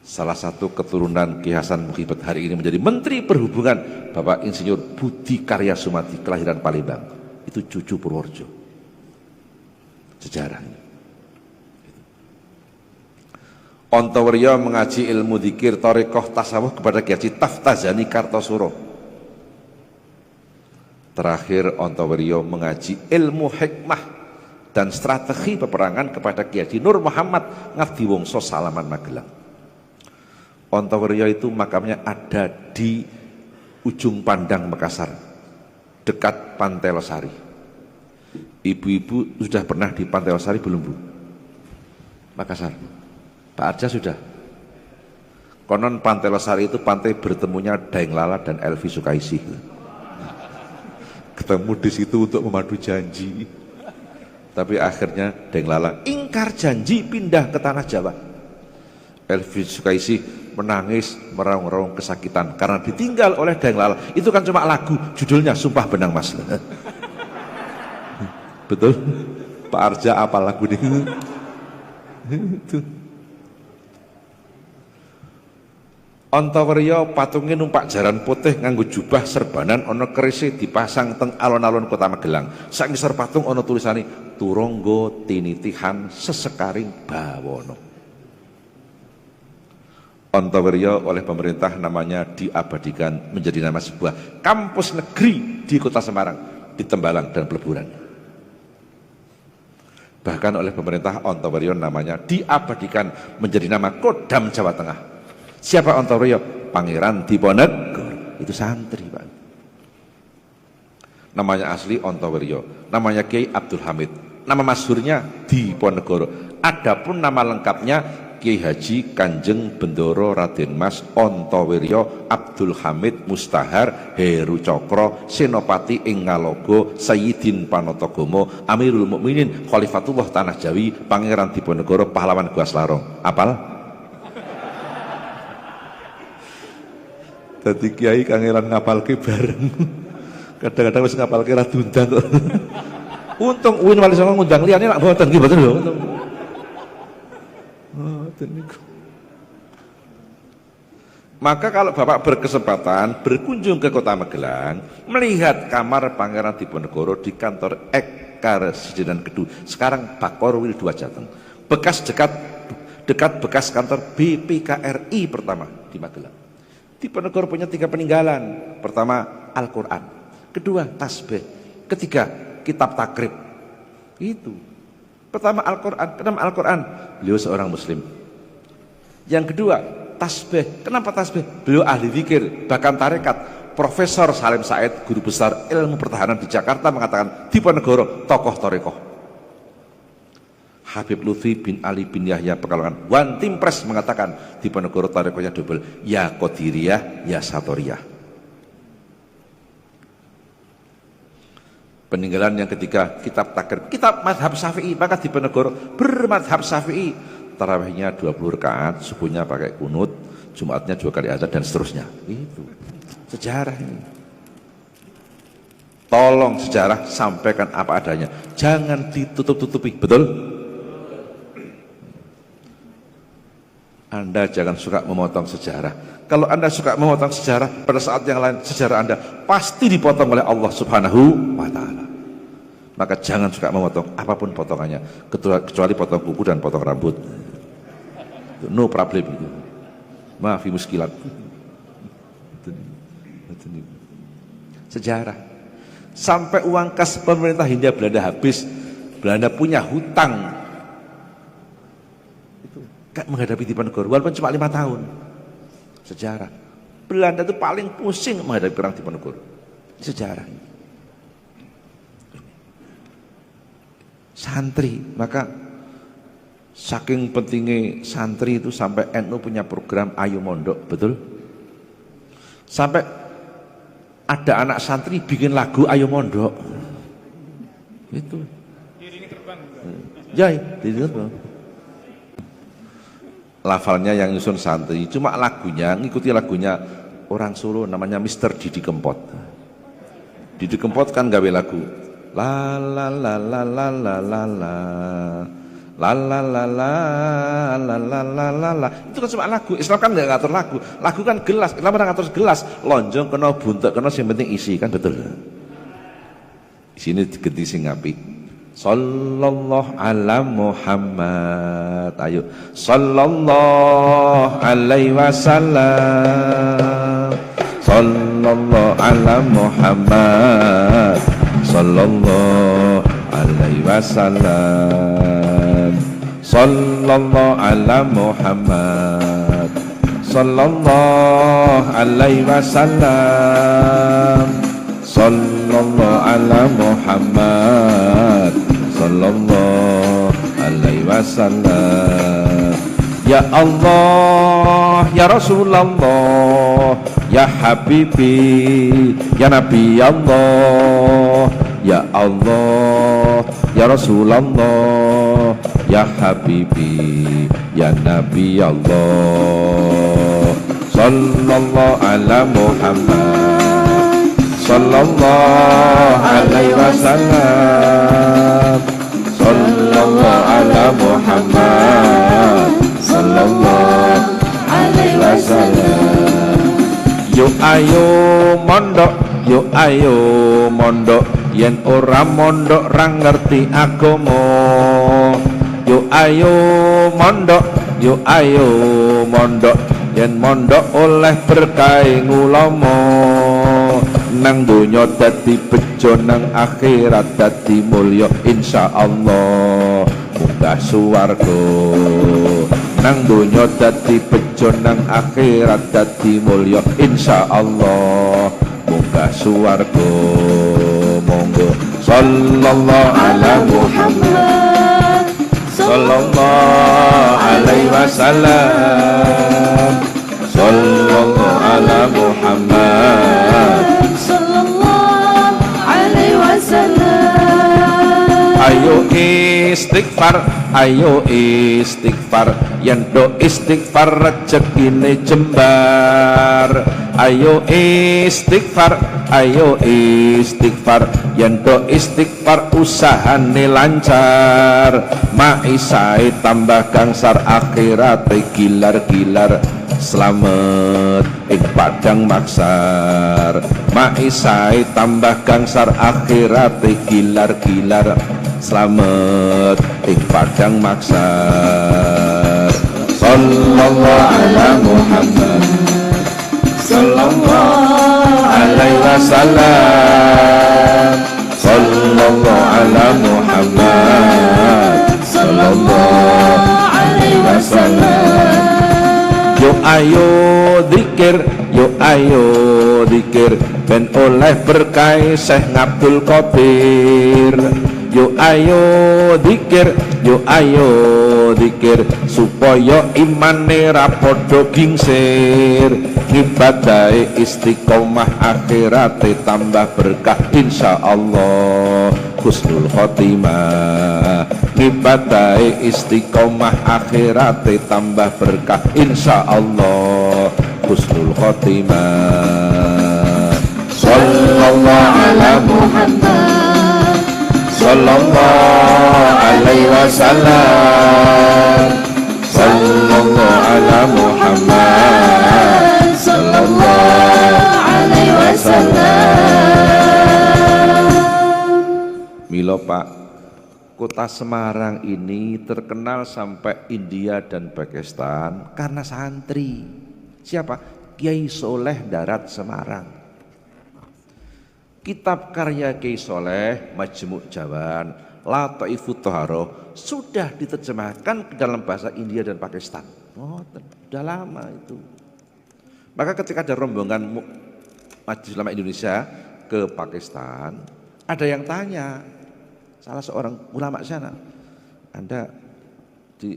Salah satu keturunan Ki Hasan Muhibat hari ini menjadi Menteri Perhubungan, Bapak Insinyur Budi Karya Sumadi, kelahiran Palembang. Itu cucu Purworejo. Sejarahnya. Ontowiryo mengaji ilmu dzikir, thariqah, tasawuf kepada Ki Haji Taftazani Kartosuro. Terakhir Ontowiryo mengaji ilmu hikmah dan strategi peperangan kepada Ki Haji Nur Muhammad Ngabdiwongso Salaman Magelang. Ontowiryo itu makamnya ada di ujung Pandang Makassar, dekat Pantai Losari. Ibu-ibu sudah pernah di Pantai Losari belum, Bu? Makassar. Pak Arja sudah. Konon Pantai Losari itu pantai bertemunya Daeng Lala dan Elvi Sukaisih. Ketemu di situ untuk memadu janji. Tapi akhirnya Daeng Lala ingkar janji, pindah ke tanah Jawa. Elvi Sukaisih menangis meraung-raung kesakitan karena ditinggal oleh Daeng Lala. Itu kan cuma lagu, judulnya Sumpah Benang Mas. Betul? Pak Arja apa lagu ini? Itu. Ontowiryo patungnya numpak jaran putih nganggo jubah serbanan ono kerise dipasang teng alon-alon Kota Magelang. Sak ngisor patung ono tulisane Turangga Tinitihan Sesekaring Bawana. Ontowiryo oleh pemerintah namanya diabadikan menjadi nama sebuah kampus negeri di Kota Semarang, di Tembalang dan Peleburan. Bahkan oleh pemerintah Ontowiryo namanya diabadikan menjadi nama Kodam Jawa Tengah. Siapa Ontowiryo? Pangeran Diponegoro. Itu santri, Pak. Namanya asli Ontowiryo, namanya Kiai Abdul Hamid. Nama masyhurnya Diponegoro. Adapun nama lengkapnya Kiai Haji Kanjeng Bendoro Raden Mas Ontowiryo Abdul Hamid Mustahar Heru Cokro Senopati ing Ngalogo Sayyidin Panatagomo Amirul Mukminin Khalifatullah Tanah Jawi Pangeran Diponegoro Pahlawan Guas Larong. Apal? Dadi kiai kangelan ngapalke bareng. Kadang-kadang wis ngapalke ra diundang kok. Untung Uin Wali Songo ngundang liyane lak mboten nggih mboten lho. Maka kalau Bapak berkesempatan berkunjung ke Kota Magelang, melihat kamar Pangeran Diponegoro di kantor Karesidenan Kedua, sekarang Bakor Wil 2 Jateng, bekas dekat bekas kantor BPKRI pertama di Magelang. Diponegoro punya 3 peninggalan. Pertama Al-Quran, kedua tasbih, ketiga kitab takrib. Itu Pertama Al-Quran. Kenapa Al-Quran? Beliau seorang muslim. Yang kedua, tasbih. Kenapa tasbih? Beliau ahli zikir, bahkan tarekat. Profesor Salim Said, guru besar ilmu pertahanan di Jakarta, mengatakan Diponegoro tokoh torekoh. Habib Lutfi bin Ali bin Yahya Pekalongan One Team Press mengatakan Diponegoro torekohnya double, ya Qadiriyah, ya Satoriyah. Peninggalan yang ketiga, kitab takir, kitab madhab Syafi'i, maka Diponegoro bermadhab Syafi'i. Tarawihnya 20 rakaat, subuhnya pakai kunut, Jumatnya 2 kali azan dan seterusnya. Itu sejarah ini. Tolong sejarah sampaikan apa adanya, jangan ditutup-tutupi, betul? Anda jangan suka memotong sejarah. Kalau Anda suka memotong sejarah, pada saat yang lain sejarah Anda pasti dipotong oleh Allah Subhanahu wa Ta'ala. Maka jangan suka memotong apapun potongannya, kecuali potong kuku dan potong rambut. No problem itu. Maafi muskilat. Sejarah. Sampai uang kas pemerintah Hindia Belanda habis, Belanda punya hutang. Itu kayak menghadapi Diponegoro, walaupun cuma 5 tahun. Sejarah. Belanda itu paling pusing menghadapi perang Diponegoro. Sejarah. Santri, maka saking pentingnya santri itu sampai NU punya program Ayo Mondok, betul? Sampai ada anak santri bikin lagu Ayo Mondok. Itu. Diiringi terbang. Ya, diiringi terbang. Lafalnya yang nyusun santri, cuma lagunya ngikuti lagunya orang Solo namanya Mr. Didi Kempot. Didi Kempot kan gawe lagu la la la la la la la la la la la la la la la la la. Itu kan cuma lagu. Islam kan nggak ngatur lagu. Lagu kan gelas. Islam kan ngatur gelas. Lonjong kena buntek kena, yang penting isi, kan betul. Di sini diganti sing apik. Sallallahu ala Muhammad. Ayo. Sallallahu alaihi wasallam. Sallallahu ala Muhammad. Sallallahu alaihi wasallam. Sallallahu ala Muhammad. Sallallahu alaihi wasallam. Sallallahu ala Muhammad. Sallallahu alaihi wasallam. Ya Allah, ya Rasulullah, ya Habibi, ya Nabi Allah. Ya Allah, ya Rasulullah, ya Habibi, ya Nabi Allah. Sallallahu ala Muhammad. Sallallahu alaihi wasallam. Sallallahu ala Muhammad. Sallallahu alaihi wasallam. Yo ayo mondok, yo ayo mondok, yen ora mondok ra ngerti agama. Yo ayo mondok, yo ayo mondok, yen mondok oleh berkah ulama. Nang donya dadi bejo, nang akhirat dadi mulya insyaallah munggah swarga. Nang donya dadi bejo, nang akhirat dadi mulya insyaallah munggah swarga. Monggo sallallahu ala Muhammad. Sallallahu alaihi wasallam. Sallallahu ala Muhammad. Sallallahu alaihi wasallam. Ayo istighfar, ayo istighfar, yen do istighfar rezekine jembar. Ayo istighfar, ayo istighfar, yen do istighfar usahane lancar. Maisae tambah gangsar, akhirate gilar-gilar, selamat ing padang maksar. Maisae tambah gangsar, akhirate gilar-gilar, selamat ing padang maksar. Sallallahu ala Muhammad. Sallallahu alaihi wasallam. Sallallahu ala Muhammad. ayo zikir, yo ayo zikir, ben oleh berkah Syekh Abdul Qadir. Yo ayo zikir, yo ayo zikir, supaya imane ra padha gingsir, ngibadahe istiqomah akhirate tambah berkah insyaallah husnul khotimah, ngibadahe istiqomah akhirate tambah berkah insyaallah husnul khotimah. Sallallahu ala Muhammad, sallallahu alaihi wasallam, sallallahu ala Muhammad, sallallahu alaihi wasallam. Milo Pak, kota Semarang ini terkenal sampai India dan Pakistan karena santri. Siapa? Kiai Soleh Darat Semarang. Kitab karya Kiai Soleh, Majmu' Jawan, Lataifut Thoharoh sudah diterjemahkan ke dalam bahasa India dan Pakistan. Oh, sudah lama itu. Maka ketika ada rombongan Majelis Ulama Indonesia ke Pakistan, ada yang tanya, salah seorang ulama sana, Anda di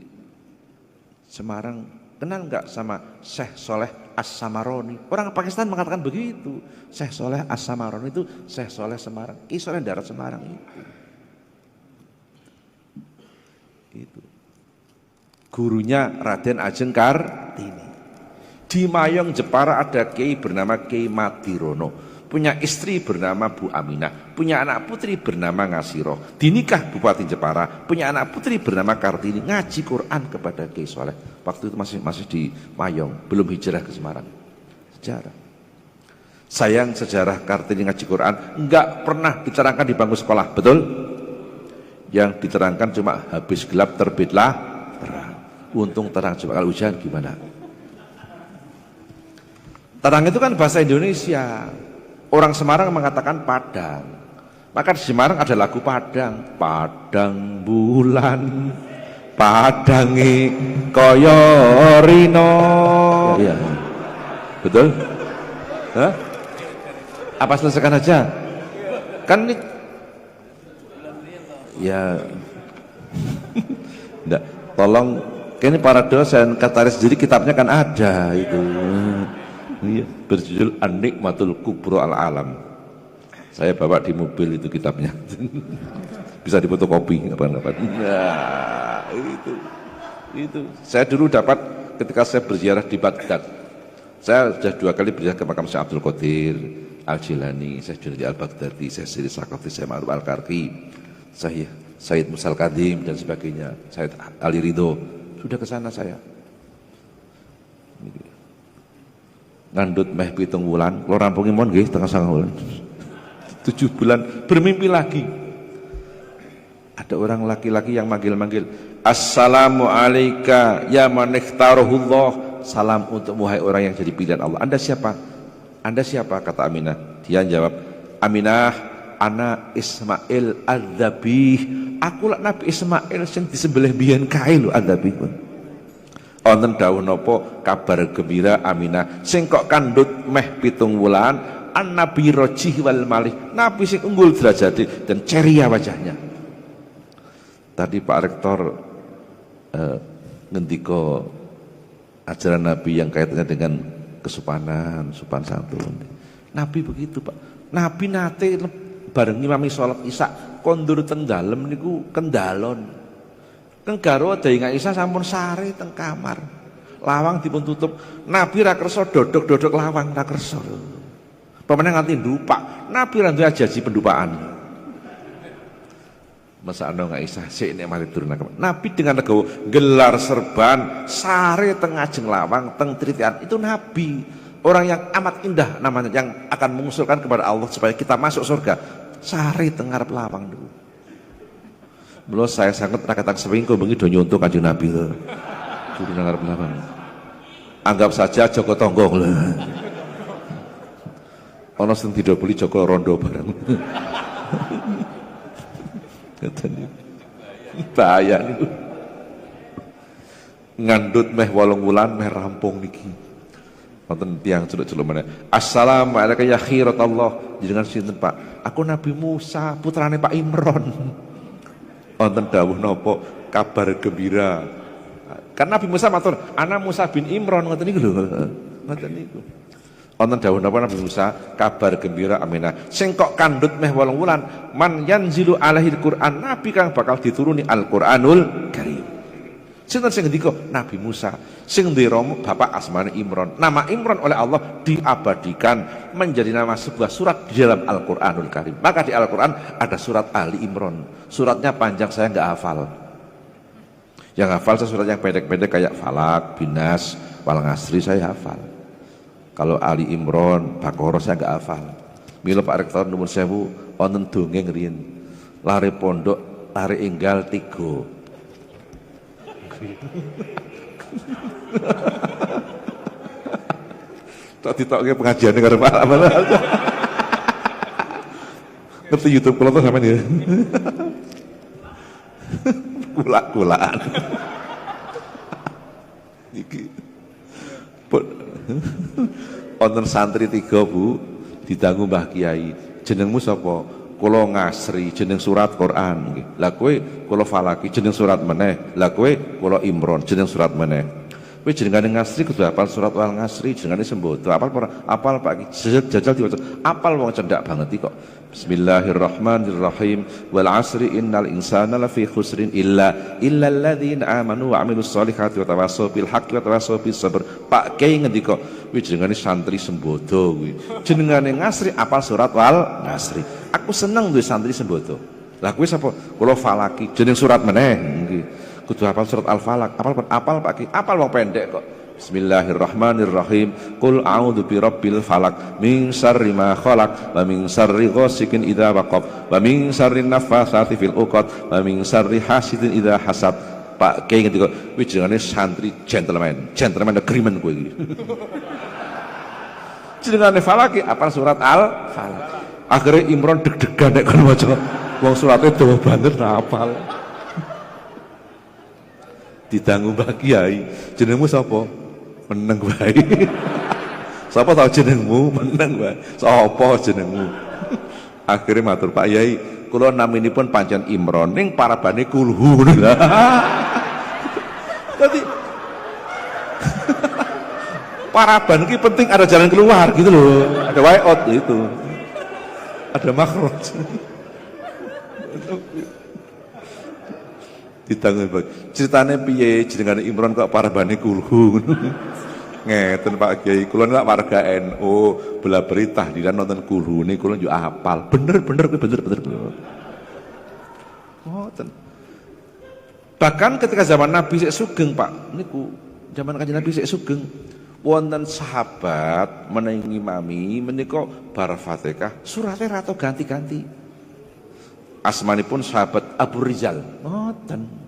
Semarang kenal nggak sama Syekh Soleh As-Samaroni? Orang Pakistan mengatakan begitu. Syekh Soleh As-Samaroni itu Syekh Soleh Semarang, Kiai Soleh Darat Semarang itu. Gurunya Raden Ajeng Kartini. Di Mayong Jepara ada Kiai bernama Kiai Madirono, punya istri bernama Bu Aminah, punya anak putri bernama Ngasiroh, dinikah Bupati Jepara, punya anak putri bernama Kartini, ngaji Quran kepada Kiai Soleh. Waktu itu masih di Mayong, belum hijrah ke Semarang. Sejarah. Sayang sejarah Kartini ngaji Quran enggak pernah diterangkan di bangku sekolah, betul? Yang diterangkan cuma habis gelap terbitlah terang. Untung terang, coba kalau hujan gimana? Terang itu kan bahasa Indonesia. Orang Semarang mengatakan Padang. Maka di Semarang ada lagu Padang. Padang bulan, padangi kaya rino. Ya, iya. Betul? Hah? Apa selesaikan aja? Kan ini ya enggak, tolong ini para dosen kataris sendiri kitabnya kan ada itu. Iya, berjudul An-Nikmatul Kubra al-Alam. Saya bawa di mobil itu kitabnya. Bisa difotokopi kapan-kapan. Nah, itu. Saya dulu dapat ketika saya berziarah di Baghdad. Saya sudah 2 kali berziarah ke makam Syekh Abdul Qadir Al-Jilani, saya Junedi Al-Baghdadi, saya Siri Sakoti, saya Ma'ruf Al-Karki, saya Said Musal Kadim dan sebagainya, Said Ali Ridho. Sudah ke sana saya. Ngandut meh 7 bulan, kalau rampungin mohon nggih tengah 9 bulan. 7 bulan bermimpi lagi. Ada orang laki-laki yang manggil-manggil, Assalamu alayka ya man ikhtarahullah. Salam untuk wahai orang yang jadi pilihan Allah. Anda siapa? Anda siapa? Kata Aminah. Dia jawab, Aminah, ana Ismail Al-Dzabih. Aku lah Nabi Ismail yang disembelih biyen kae lho Al-Dzabih. Wonten dawuh napa kabar gembira Aminah sing kok kandhut meh 7 wulan, an-nabi rajih wal malih, nabi sing unggul derajate dan ceria wajahnya. Tadi Pak Rektor ngendika ajaran Nabi yang kaitannya dengan kesopanan, sopan santun. Nabi begitu Pak. Nabi nate bareng ngimami sholat isya kondur teng dalem niku kendalon. Teng garwa Dayi Isya sampun sare teng kamar. Lawang dipun tutup. Nabi ra kersa dodok-dodok lawang, ra kersa. Pemene nganti ndupak. Nabi ra duwe ajaji pendupaan. Masa ana nggak isah sik nek mari turun. Nabi dengan legowo gelar serban sare teng ajeng lawang teng tritian. Itu Nabi, orang yang amat indah namanya, yang akan mengusulkan kepada Allah supaya kita masuk surga. Sare teng ngarep lawang dulu. Mula saya sangat rakatang seminggu bengi do nyontoh Kanjeng Nabi to. Dulu nang ngarep lawang. Anggap saja Joko Tonggo lho. Ana sing didobeli Joko Rondo bareng. Bahaya niku. Ngandut meh 8 wulan meh rampung niki. Wonten tiyang celuk-celuk meneh. Assalamualaikum ya khiratullah. Jenengan sinten, Pak? Aku Nabi Musa, putrane Pak Imron. Wonten dawuh napa? Kabar gembira. Kan Nabi Musa matur, "Ana Musa bin Imron," ngoten niku lho. Ngoten niku. Wonten dawuh napa Nabi Musa? Kabar gembira aminah. Sing kok kandhut meh 8 wulan, man yanzilu alaihil Qur'an, nabi kang bakal dituruni Al-Qur'anul Karim. Sinten sing ngendika? Nabi Musa. Sing duwe rama bapak asmane Imron. Nama Imron oleh Allah diabadikan menjadi nama sebuah surat di dalam Al-Qur'anul Karim. Maka di Al-Qur'an ada surat Ali Imron. Suratnya panjang saya enggak hafal. Yang hafal saya surat yang pendek-pendek kayak Falak, Binas, Wal Ngasri saya hafal. Kalau Ali Imron, Baqarah saya enggak hafal. Mila Pak Rektor nuwun sewu wonten dongeng riyen. Lare pondok, lare enggal 3. Tak ditokke pengajiane karo Pak Amal. Ngerti YouTube kula to sampean ya. Kulak-kulakan. Iki. Wonten santri 3, Bu, didangu Mbah Kiai. Jenengmu sapa? Kula Ngasri, jeneng surat Quran nggih. Lah kowe kula Falaki, jeneng surat meneh. Lah kowe kula Imron, jeneng surat meneh. Kowe jenengane Ngasri kudu hafal surat Wal Ngasri, jenengane Sembodo. Apal ora? Apal Pak jajal diwaca. Apal wong cendak banget iki kok. Bismillahirrahmanirrahim. Wal 'asri innal insana lafi khusrin illa alladzina amanu wa 'amilus solihati wa tawassaw bil haqqi wa tawassaw bis sabr. Pak Kiai ngendika, kuwi jenengane santri Sembodo kuwi. Jenengane Ngasri apal surat Wal Ngasri. Aku seneng duwe santri Sembodo. Lah kuwi sapa? Kula Falaki, jeneng surat meneh nggih. Kudu hafal surat Al-Falaq. Apal Pak Ki? Apal wong pendek kok. Bismillahirrahmanirrahim. Qul a'udzu birabbil falaq min syarri ma khalaq wa min syarri ghasikin idza waqab wa min syarri nafatsati fil 'uqad wa min syarri hasidin idza hasad. Pak Kiai ngendika, kuwi jenenge santri gentleman agreement kowe iki. Jenengane Falaki apal surat Al-Falaq. Akhirnya Imron deg-degan nek kon maca wong surate dawa banget ra apal. Didangu Mbah Kiai, jenengmu sapa? Meneng wae. Sapa tau jenengmu? Meneng wae. Sapa jenengmu? Akhirnya matur, Pak Yai, kula naminipun pancen Imron ning parabane kulhu ngono lho. Dadi paraban iki penting ada jalan keluar gitu loh. Ada way out gitu. Ada makhraj. Ditanggung ceritane piye jenengane Imron kok parabane kulhu. Ngeten Pak Kiai, kula nek warga NU bela berita tahlilan nonton kulhu niku kula yo apal. Bener kuwi bener. Ngoten. Bahkan ketika zaman Nabi sik sugeng Pak, niku zaman Kanjeng Nabi sik sugeng. Wonten sahabat menawi ngimami menika bar Fatihah surate ra ganti-ganti. Asmanipun sahabat Abu Rizal. Ngoten.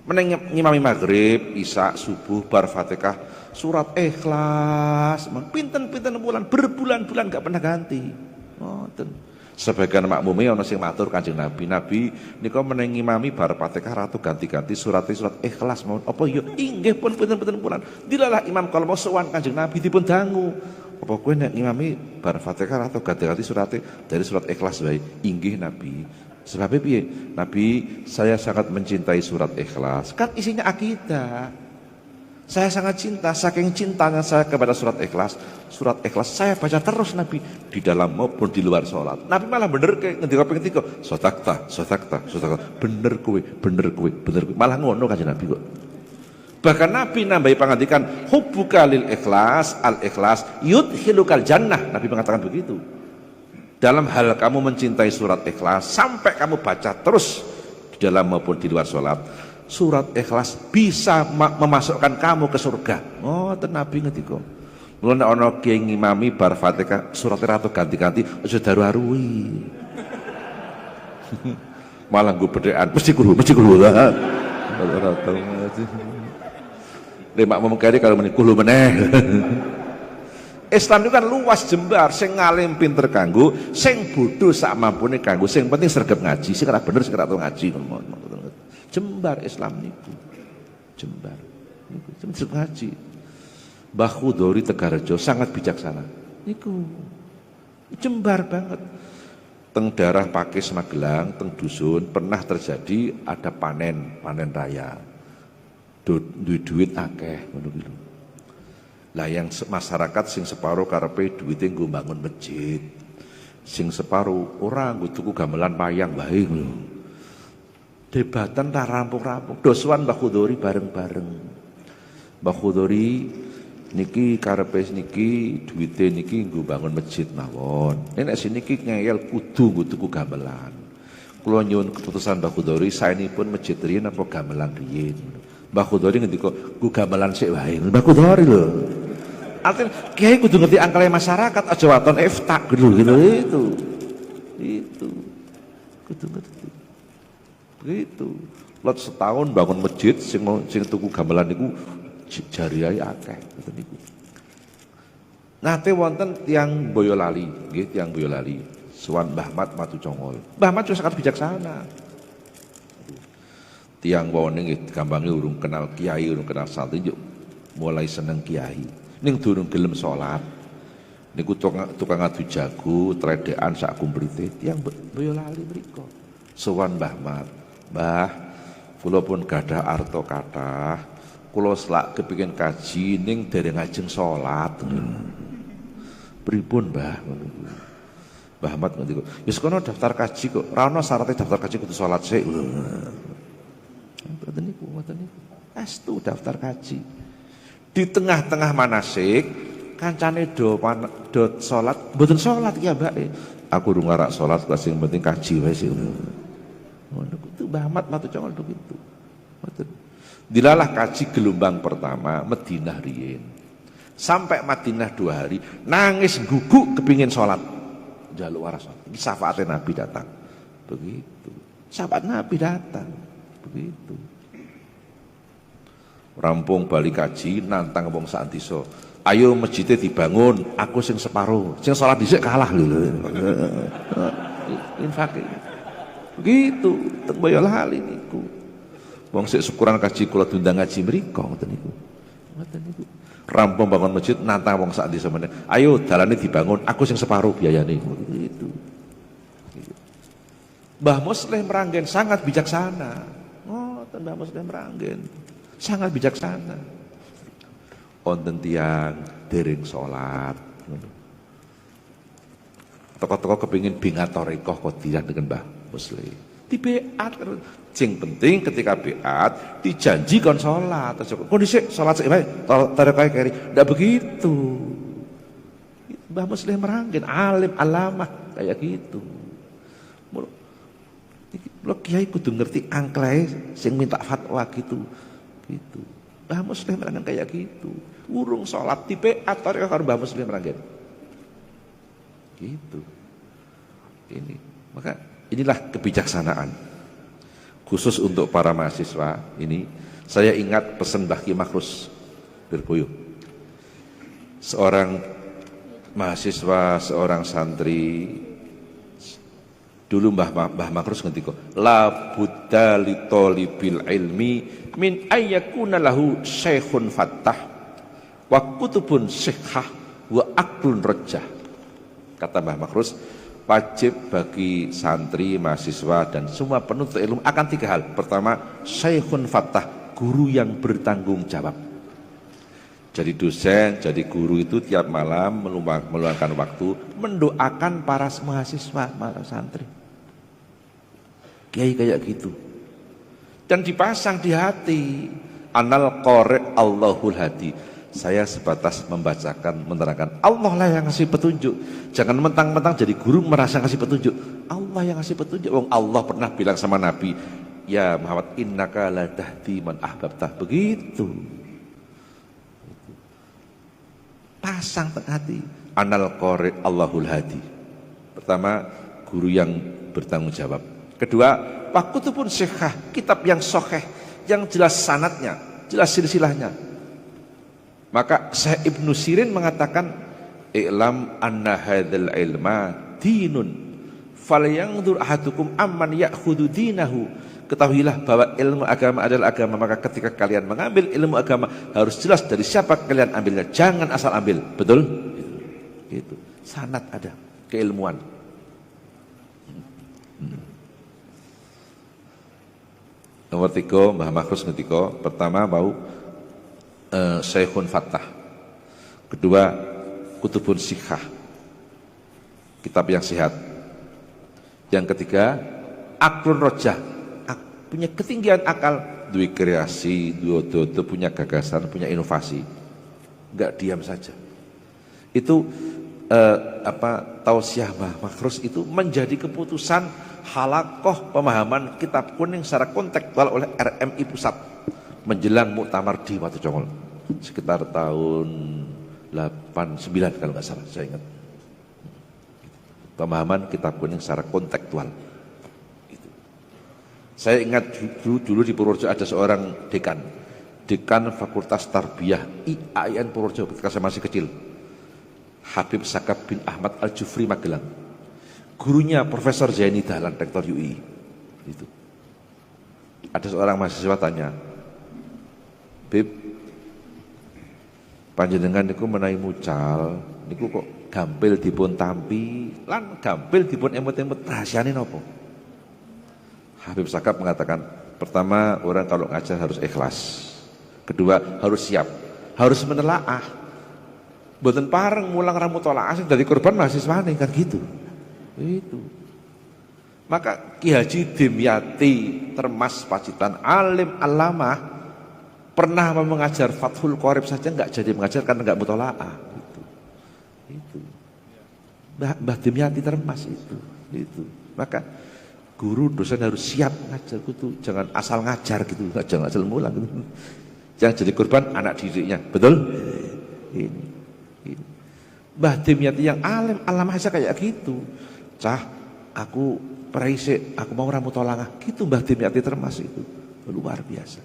Meneng ngimami maghrib, isya, subuh, bar Fatihah, surat Ikhlas, pinten-pinten bulan, berbulan-bulan gak pernah ganti. Ngoten. Sebagian makmume ana sing matur Kanjeng Nabi, nika meneng ngimami bar Fatihah ratu ganti-ganti surat Ikhlas mawon. Apa ya inggih pun pinten-pinten bulan. Dilalah Imam kalau mau sowan Kanjeng Nabi dipun dangu. Apa kowe nek ngimami bar Fatihah ratu ganti-ganti surate dari surat Ikhlas wae? Inggih Nabi. Sebabnya piye? Nabi, saya sangat mencintai surat Ikhlas. Kan isinya akidah. Saya sangat cinta, saking cintanya saya kepada surat Ikhlas. Surat Ikhlas saya baca terus Nabi di dalam maupun di luar sholat. Nabi malah bener kayak ngendika ping 3, sotakta. Bener kowe. Malah ngono Kanjeng Nabi kok. Bahkan Nabi nambahi pangandikan hubbuka lil ikhlas, al ikhlas yudkhilukal jannah. Nabi mengatakan begitu. Dalam hal kamu mencintai surat Ikhlas sampai kamu baca terus di dalam maupun di luar sholat, surat Ikhlas bisa memasukkan kamu ke surga. Oh, Nabi ngendika. Mulane ana kiai ngimami bar Fatihah surat ratu ganti-ganti aja daru-arui. Malah nggo bedhekan mesti kulo lah. Ora tau ngaji. Lemak memengkari kalau kulo meneh. Islam itu kan luas jembar, sing ngalim pinter kanggo, sing bodoh sak mampune kanggo, sing penting sregep ngaji, sing ora bener sing ora tau ngaji. Jembar Islam niku. Jembar. Niku sregep ngaji. Mbah Khudori Tegarejo sangat bijaksana. Niku jembar banget. Teng daerah Pakis Magelang, teng dusun pernah terjadi ada panen raya. Duit akeh ngono kuwi. Lah yang masyarakat sing separuh karepe duwite nggo bangun masjid. Sing separuh ora nggo tuku gamelan wayang wae ngono. Debatan tak rampung-rampung. Doswan Mbah Khudori bareng-bareng. Mbah Khudori niki karepe niki duwite niki nggo bangun masjid mawon. Nek siniki ngeyel kudu nggo tuku gamelan. Kula nyuwun keputusan Mbah Khudori saenipun masjid riyen apa gamelan riyen. Mbah Khudori ngendika nggo gamelan sik wae. Mbah Khudori lho. Artinya kiai kudu ngerti angkale masyarakat aja waton iftak gitu itu kudu ngerti begitu. Lot setahun bangun masjid sing tuku gamelan niku jariahe akeh ngoten niku. Nate wonten tiyang Boyolali nggih, tiyang Boyolali sowan Mbah Mat Matu Congol. Mbah Mat sangat bijaksana. Tiyang wone nggih gampange urung kenal kiai, urung kenal santri mulai seneng kiai. Ning durung gelem salat niku tukang adu jago tredekan sak kumplite tiyang Boyolali mriku sowan Mbah Mat. Mbah kula pun gadah arta kathah, kula selak kepengin kaji ning dereng ajeng salat. Pripun Mbah? Mbah Mat ngendika, "Wis kono daftar kaji kok, ora ana syaratnya daftar kaji kudu salat sik." Mboten niku. Astu daftar kaji. Di tengah-tengah manasik kancane do salat, mboten salat ki mbake. Aku durung ngarak salat, sing penting kaji wae sik. Ngono kuwi Mbah Mat Matu Congol begitu. Ngoten. Dilalah kaji gelombang pertama Madinah riyen. Sampai Madinah 2 hari, nangis guguk kepingin salat. Njaluk waras. Iki syafaate Nabi datang. Begitu. Syafaat Nabi datang. Begitu. Rampung balik kaji nantang wong sak desa. Ayo masjidnya dibangun, aku sing separuh. Sing salat dhisik kalah lho. Infak. Begitu teng Boyolali niku. Wong sik syukuran kaji kula diundang ngaji mriku ngoten niku. Ngoten niku. Rampung bangun masjid nantang wong sak desa meneh. Ayo dalane dibangun, aku sing separuh biayane. Begitu. Mbah Muslim Meranggen sangat bijaksana. Ngoten Mbah Muslim Meranggen. Sangat bijaksana. Wonten tiyang dereng salat. Toko-toko kepingin bingat tarekah qadhiyah dengan Mbah Muslim. Di beat. Sing penting ketika beat dijanji kon salat. Kondisi salat sik wae tarekah keri. Ndak begitu. Mbah Muslim Meranggen alim alamah kayak gitu. Lo kiai kudu ngerti angklae sing minta fatwa gitu. Gitu. Mbah Muslim Meranggen kayak gitu. Urung salat tipe atau karo Mbah Muslim Meranggen. Gitu. Ini. Maka inilah kebijaksanaan. Khusus untuk para mahasiswa ini, saya ingat pesan Mbah Ki Makrus Lirboyo. Seorang mahasiswa, seorang santri dulu Mbah Makrus ngendika, la budda li talibil ilmi min ayyakuna lahu syekhun fattah wa kutubun syikhah wa aklun rajah. Kata Mbah Makrus, wajib bagi santri, mahasiswa dan semua penuntut ilmu akan 3 hal. Pertama, syekhun fattah, guru yang bertanggung jawab. Jadi dosen, jadi guru itu tiap malam meluangkan waktu mendoakan para mahasiswa, para santri. Kiai kayak gitu. Dan dipasang di hati. Anal qari Allahul hadi. Saya sebatas membacakan, menerangkan. Allah lah yang ngasih petunjuk. Jangan mentang-mentang jadi guru merasa ngasih petunjuk. Allah yang ngasih petunjuk. Wong Allah pernah bilang sama Nabi, ya Muhammad, innaka la tahdi man ahbabta. Begitu. Pasang tengah hati. Anal qari Allahul hadi. Pertama, guru yang bertanggung jawab. Kedua, wakutubun syikhah, kitab yang sahih, yang jelas sanadnya, jelas silsilahnya. Maka Syekh Ibnu Sirin mengatakan, i'lam anna hadzal ilma dinun falyanzur ahadukum amman ya'khudhu dinahu. Ketahuilah bahwa ilmu agama adalah agama, maka ketika kalian mengambil ilmu agama harus jelas dari siapa kalian ambilnya, jangan asal ambil. Betul? Gitu. Sanad ada keilmuan. Nomor 3, Mbah Makhrus ngendika, pertama mau Syekhun Fattah. Kedua, Kutubun Sikhah, kitab yang sehat. Yang ketiga, Aklun Rojah, punya ketinggian akal, duwe kreasi, punya gagasan, punya inovasi. Enggak diam saja. Itu tausiah Mbah Makhrus itu menjadi keputusan halakoh pemahaman kitab kuning secara kontekstual oleh RMI Pusat menjelang muktamar di Watujongol sekitar tahun 89 kalau nggak salah, saya ingat. Pemahaman kitab kuning secara kontekstual. Saya ingat dulu di Purworejo ada seorang dekan Fakultas Tarbiyah IAIN Purworejo ketika saya masih kecil, Habib Sakab bin Ahmad Al-Jufri Magelang. Gurunya Profesor Zaini Dahlan, Rektor UI. Itu. Ada seorang mahasiswa tanya, Bib, panjenengan niku menawi mucal, niku kok gampil dipun tampi, lan gampil dipun emut-emut, rahasiane napa? Habib Sakab mengatakan, pertama orang kalau ngajar harus ikhlas. Kedua, harus siap, harus menelaah. Mboten pareng mulang ra mutolaah sing dadi korban mahasiswane kan gitu. Itu. Maka Ki Haji Dimyati Termas Pacitan, alim alamah, pernah mengajar Fathul Qorib saja enggak jadi mengajar karena enggak mutolaah. Itu. Mbah Dimyati Termas itu. Maka guru dosen harus siap ngajar gitu, jangan asal ngajar gitu, jangan asal mulang gitu. Yang jadi korban anak didiknya, betul? Ini. Mbah Dimyati yang alim alamah saja kayak gitu. Cah, aku praise, aku mau ramu tolangah. Gitu Mbah Dimyati Termas itu. Luar biasa.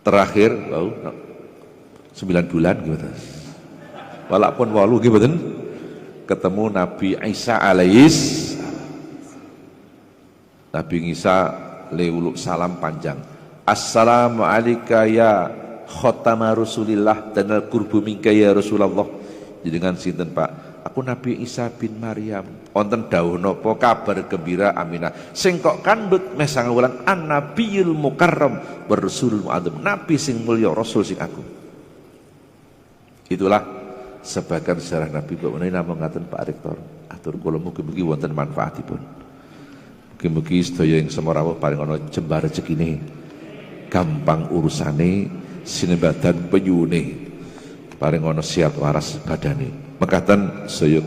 Terakhir, 9 bulan gitu. Walaupun walu gitu, ketemu Nabi Isa alaihis. Nabi Isa leuluk salam panjang. Assalamu alayka ya khotama Rasulillah danal kurbu minka ya Rasulullah. Jadi dengan sinten Pak? Aku Nabi Isa bin Maryam. Wonten dawuh napa kabar gembira Aminah. Sing kok kandhut meh 9 wulan an-nabiyul mukarram wa rasulul mu'adzam. Nabi sing mulya, rasul sing agung. Itulah sebagian sejarah Nabi. Mbok menawi namung ngaten Pak Rektor. Atur kula mugi-mugi wonten manfaatipun. Mugi-mugi sedaya ing semorawuh paring ana jembar rezekine. Gampang urusane, sinembadan penyune. Paring ana sihat waras badane. Mekaten sedaya